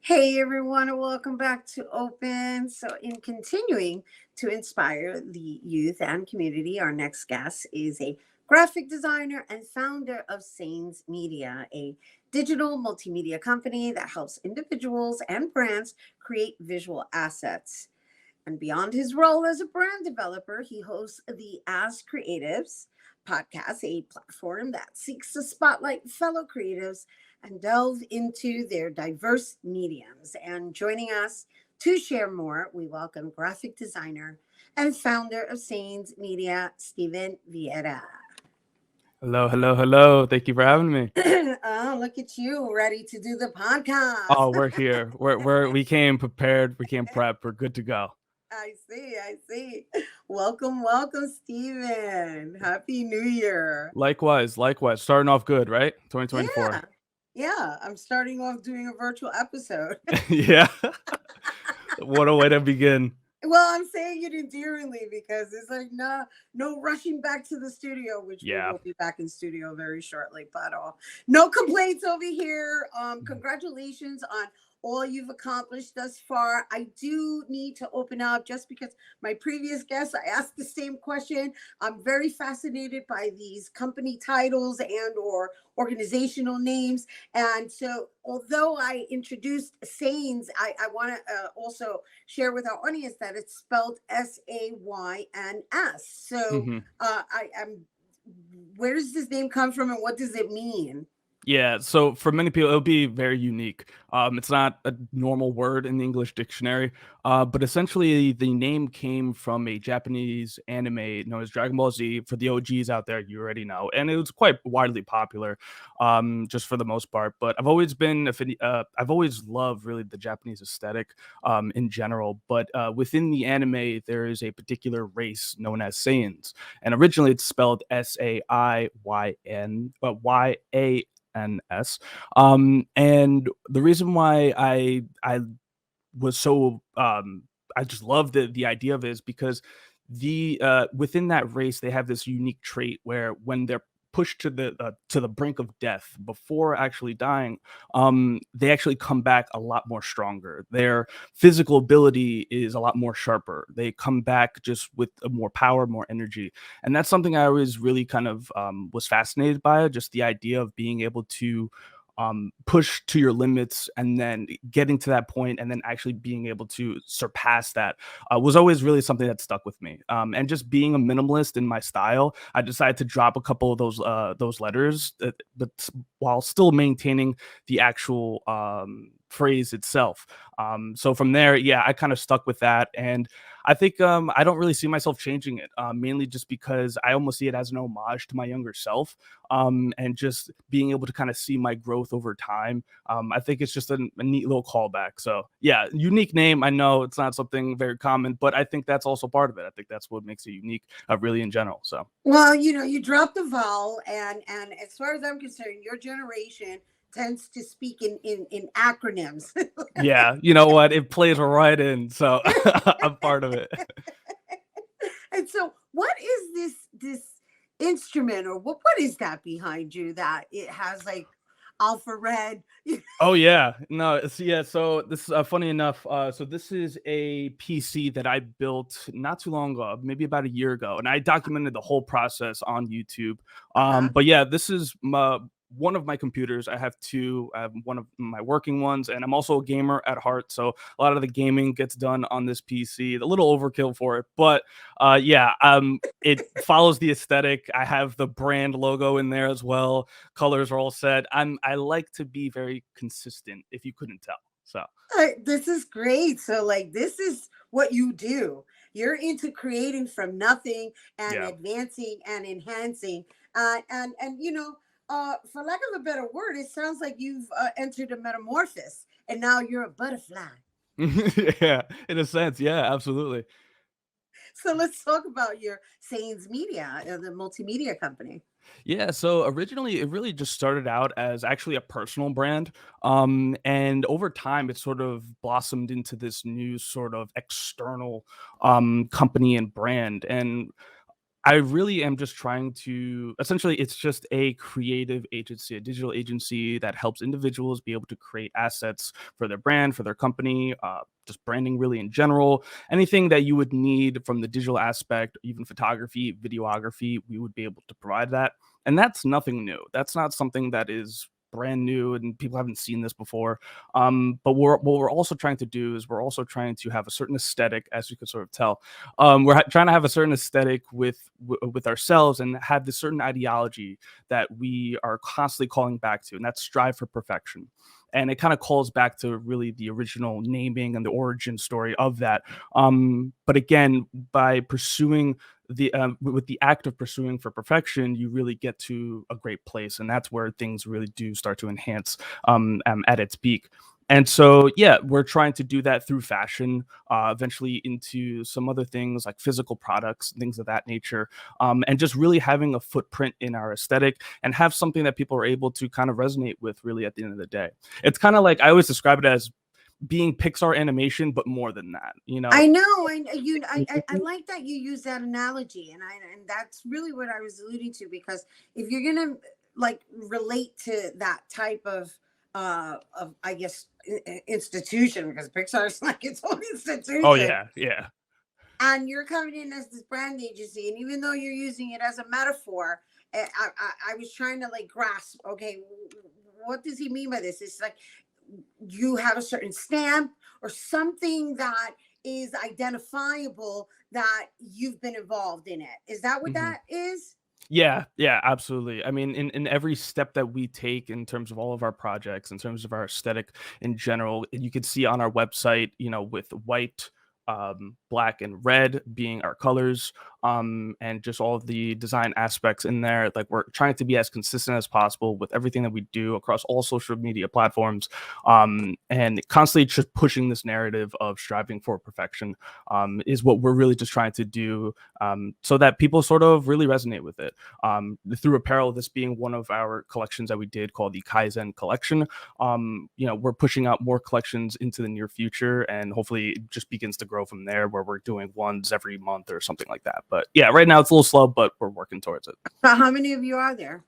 Hey everyone, and welcome back to Open. So, in continuing to inspire the youth and community, our next guest is a graphic designer and founder of Sayns Media, a digital multimedia company that helps individuals and brands create visual assets. And beyond his role as a brand developer, he hosts the As Creatives podcast, a platform that seeks to spotlight fellow creatives and delve into their diverse mediums. And joining us to share more, we welcome graphic designer and founder of Sayns Media, Steven Vieira. Hello, hello, hello. Thank you for having me. Oh, look at you, ready to do the podcast. Oh, we're here. We came prepared. We came prepped. We're good to go. I see. Welcome, Steven. Happy New Year. Likewise, likewise. Starting off good, right? 2024. Yeah, yeah. I'm starting off doing a virtual episode. Yeah. What a way to begin. Well, I'm saying it endearingly because it's like no rushing back to the studio, which we Yeah. will be back in studio very shortly. But no complaints over here. Congratulations on all you've accomplished thus far. I do need to open up just because my previous guests, I asked the same question. I'm very fascinated by these company titles and or organizational names. And so although I introduced Sayns, I want to also share with our audience that it's spelled Sayns. So hmm I am. Where does this name come from, and what does it mean? Yeah, so for many people, it'll be very unique. It's not a normal word in the English dictionary, but essentially the name came from a Japanese anime known as Dragon Ball Z. For the OGs out there, you already know, and it was quite widely popular, just for the most part. But I've always loved really the Japanese aesthetic, in general. But within the anime, there is a particular race known as Saiyans, and originally it's spelled Sayns. And the reason why I was so I just love the idea of it is because the within that race they have this unique trait where when they're pushed to the brink of death before actually dying, they actually come back a lot more stronger. Their physical ability is a lot more sharper. They come back just with more power, more energy, and that's something I always really kind of was fascinated by. Just the idea of being able to push to your limits and then getting to that point and then actually being able to surpass that was always really something that stuck with me. And just being a minimalist in my style, I decided to drop a couple of those letters, but while still maintaining the actual phrase itself. So from there, yeah, I kind of stuck with that, and I think I don't really see myself changing it, mainly just because I almost see it as an homage to my younger self, and just being able to kind of see my growth over time. I think it's just a neat little callback. So yeah, unique name. I know it's not something very common, but I think that's also part of it. I think that's what makes it unique, really in general. So Well, you dropped the vowel, and as far as I'm concerned, your generation tends to speak in acronyms. yeah, you know what? It plays right in. So I'm part of it. And so, what is this instrument, or what is that behind you that it has like alpha red? Oh yeah, no, yeah. So this is funny enough. So this is a PC that I built not too long ago, maybe about a year ago, and I documented the whole process on YouTube. Uh-huh. But yeah, this is one of my computers. I have two. I have one of my working ones, and I'm also a gamer at heart. So a lot of the gaming gets done on this PC. A little overkill for it, but yeah, it follows the aesthetic. I have the brand logo in there as well. Colors are all set. I like to be very consistent, if you couldn't tell. So This is great. So, like, this is what you do. You're into creating from nothing and yeah. advancing and enhancing. And for lack of a better word, it sounds like you've entered a metamorphosis, and now you're a butterfly. Yeah, in a sense, yeah, absolutely. So let's talk about your Saynes Media, the multimedia company. Yeah, so originally it really just started out as actually a personal brand. And over time it sort of blossomed into this new sort of external company and brand. And I really am just trying to essentially, it's just a creative agency, a digital agency that helps individuals be able to create assets for their brand, for their company, just branding really in general. Anything that you would need from the digital aspect, even photography, videography, we would be able to provide that. And that's nothing new. That's not something that is brand new and people haven't seen this before. But what we're also trying to do is we're also trying to have a certain aesthetic, as you can sort of tell. Trying to have a certain aesthetic with ourselves and have this certain ideology that we are constantly calling back to, and that's strive for perfection. And it kind of calls back to really the original naming and the origin story of that. But again, by pursuing with the act of pursuing for perfection, you really get to a great place, and that's where things really do start to enhance at its peak. And so, yeah, we're trying to do that through fashion, eventually into some other things like physical products, things of that nature, and just really having a footprint in our aesthetic and have something that people are able to kind of resonate with really at the end of the day. It's kind of like I always describe it as being Pixar animation, but more than that, you know? I know, I like that you use that analogy, and that's really what I was alluding to, because if you're gonna like relate to that type of I guess institution, because Pixar's like its own Oh institution, yeah, yeah. and you're coming in as this brand agency, and even though you're using it as a metaphor, I was trying to like grasp, okay, what does he mean by this? It's like you have a certain stamp or something that is identifiable that you've been involved in it. Is that what Mhm. that is? Yeah, yeah, absolutely. I mean, in every step that we take in terms of all of our projects, in terms of our aesthetic in general, you can see on our website, you know, with white, black, and red being our colors, and just all of the design aspects in there. Like we're trying to be as consistent as possible with everything that we do across all social media platforms, and constantly just pushing this narrative of striving for perfection, is what we're really just trying to do, so that people sort of really resonate with it. Through apparel, this being one of our collections that we did called the Kaizen collection. You know, we're pushing out more collections into the near future, and hopefully it just begins to grow from there, where we're doing ones every month or something like that. But yeah, right now it's a little slow, but we're working towards it. So how many of you are there?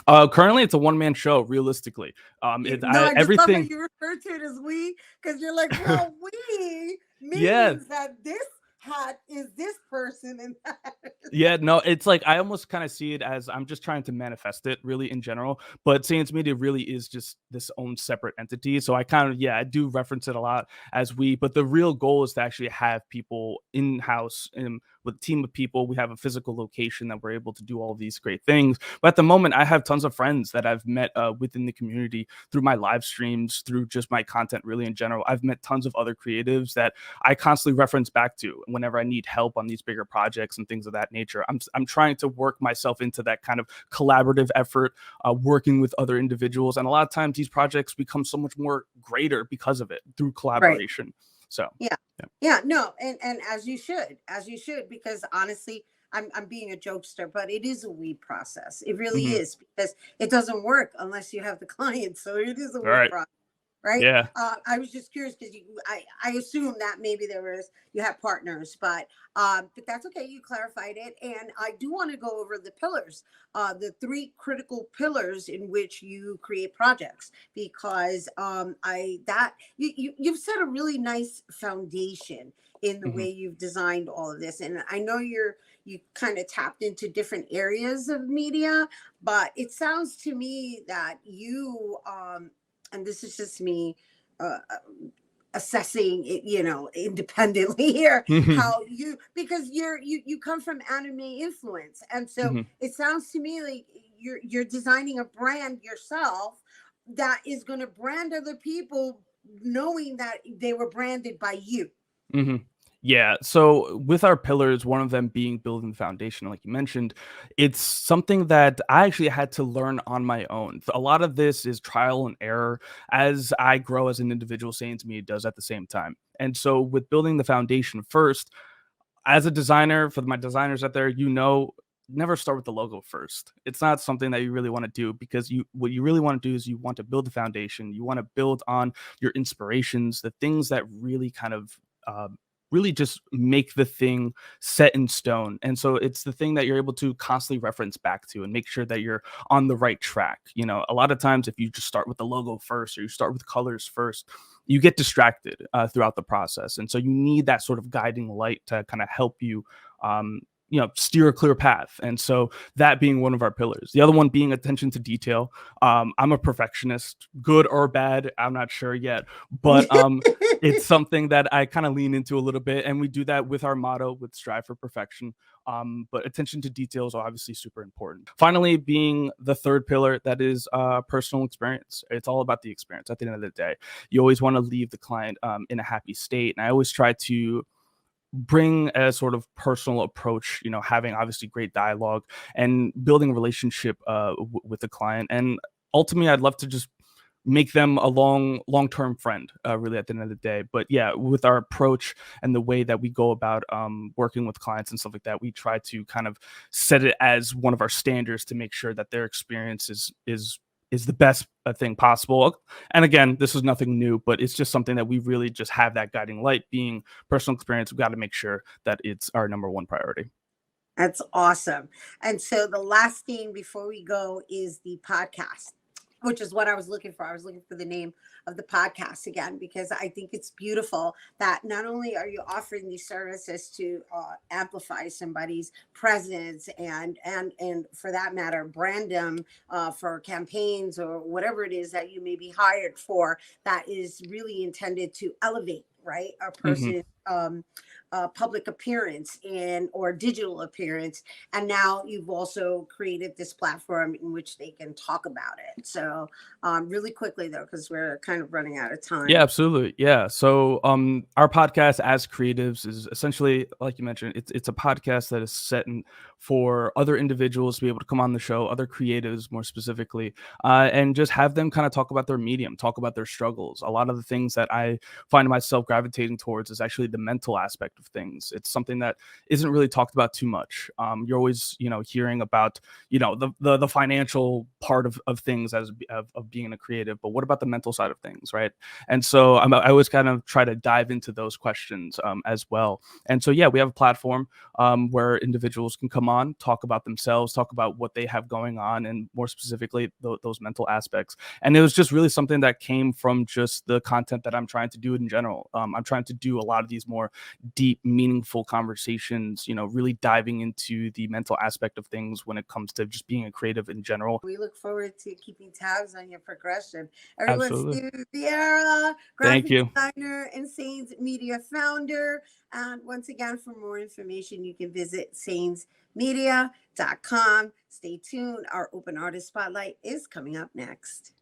Currently it's a one-man show, realistically. No, I just love how Everything. you refer to it as we, because you're like, well, we Yeah. means that this hat is this person and that. Yeah, no, it's like I almost kind of see it as I'm just trying to manifest it really in general. But Sayns Media really is just this own separate entity. So I kind of, yeah, I do reference it a lot as we, but the real goal is to actually have people in house and with a team of people. We have a physical location that we're able to do all these great things. But at the moment, I have tons of friends that I've met within the community through my live streams, through just my content really in general. I've met tons of other creatives that I constantly reference back to whenever I need help on these bigger projects and things of that nature. I'm trying to work myself into that kind of collaborative effort, working with other individuals, and a lot of times these projects become so much more greater because of it through Right. collaboration. So Yeah. yeah. Yeah. No, and as you should, because honestly, I'm being a jokester, but it is a weed process. It really Hmm. is, because it doesn't work unless you have the client. So it is a All weed right. process. Right. Yeah. I was just curious because I assume that maybe you have partners, but that's okay. You clarified it, and I do want to go over the pillars, the three critical pillars in which you create projects, because I that you've set a really nice foundation in the Hmm. way you've designed all of this, and I know you kind of tapped into different areas of media, but it sounds to me that you and this is just me assessing it, independently here, Hmm. how because you come from anime influence, and so Hmm. it sounds to me like you're designing a brand yourself that is going to brand other people, knowing that they were branded by you. Hmm. Yeah. So with our pillars, one of them being building the foundation, like you mentioned, it's something that I actually had to learn on my own. A lot of this is trial and error as I grow as an individual. Saying to me, it does at the same time. And so with building the foundation first, as a designer, for my designers out there, never start with the logo first. It's not something that you really want to do, because what you really want to do is you want to build the foundation. You want to build on your inspirations, the things that really kind of really just make the thing set in stone. And so it's the thing that you're able to constantly reference back to and make sure that you're on the right track. You know, a lot of times if you just start with the logo first or you start with colors first, you get distracted throughout the process. And so you need that sort of guiding light to kind of help you steer a clear path. And so that being one of our pillars, the other one being attention to detail. I'm a perfectionist, good or bad, I'm not sure yet, but it's something that I kind of lean into a little bit, and we do that with our motto, with strive for perfection. But attention to details are obviously super important. Finally, being the third pillar, that is personal experience. It's all about the experience at the end of the day. You always want to leave the client in a happy state, and I always try to bring a sort of personal approach, you know, having obviously great dialogue and building a relationship with the client. And ultimately, I'd love to just make them a long-term friend, really, at the end of the day. But yeah, with our approach and the way that we go about working with clients and stuff like that, we try to kind of set it as one of our standards to make sure that their experience is the best thing possible. And again, this is nothing new, but it's just something that we really just have that guiding light. Being personal experience, we've got to make sure that it's our number one priority. That's awesome. And so the last thing before we go is the podcast, which is what I was looking for. I was looking for the name of the podcast again, because I think it's beautiful that not only are you offering these services to amplify somebody's presence and for that matter, brand them for campaigns or whatever it is that you may be hired for, that is really intended to elevate, right, a Hmm. person public appearance and or digital appearance. And now you've also created this platform in which they can talk about it. So really quickly though, because we're kind of running out of Yeah, time. absolutely. Yeah. So our podcast as creatives is essentially, like you mentioned, it's a podcast that is set in for other individuals to be able to come on the show, other creatives more specifically, and just have them kind of talk about their medium, talk about their struggles. A lot of the things that I find myself gravitating towards is actually the mental aspect of things. It's something that isn't really talked about too much. You're always, you know, hearing about, you know, the financial part of things of being a creative, but what about the mental side of things, right? And so I always kind of try to dive into those questions as well. And so, yeah, we have a platform where individuals can come on, talk about themselves, talk about what they have going on, and more specifically, those mental aspects. And it was just really something that came from just the content that I'm trying to do in general. I'm trying to do a lot of these more deep, meaningful conversations, you know, really diving into the mental aspect of things when it comes to just being a creative in general. We look forward to keeping tabs on your progression. Everyone's Absolutely. Steven Vieira, Thank graphic you. designer and Sayns Media founder. And once again, for more information, you can visit saynsmedia.com. Stay tuned. Our Open Artist Spotlight is coming up next.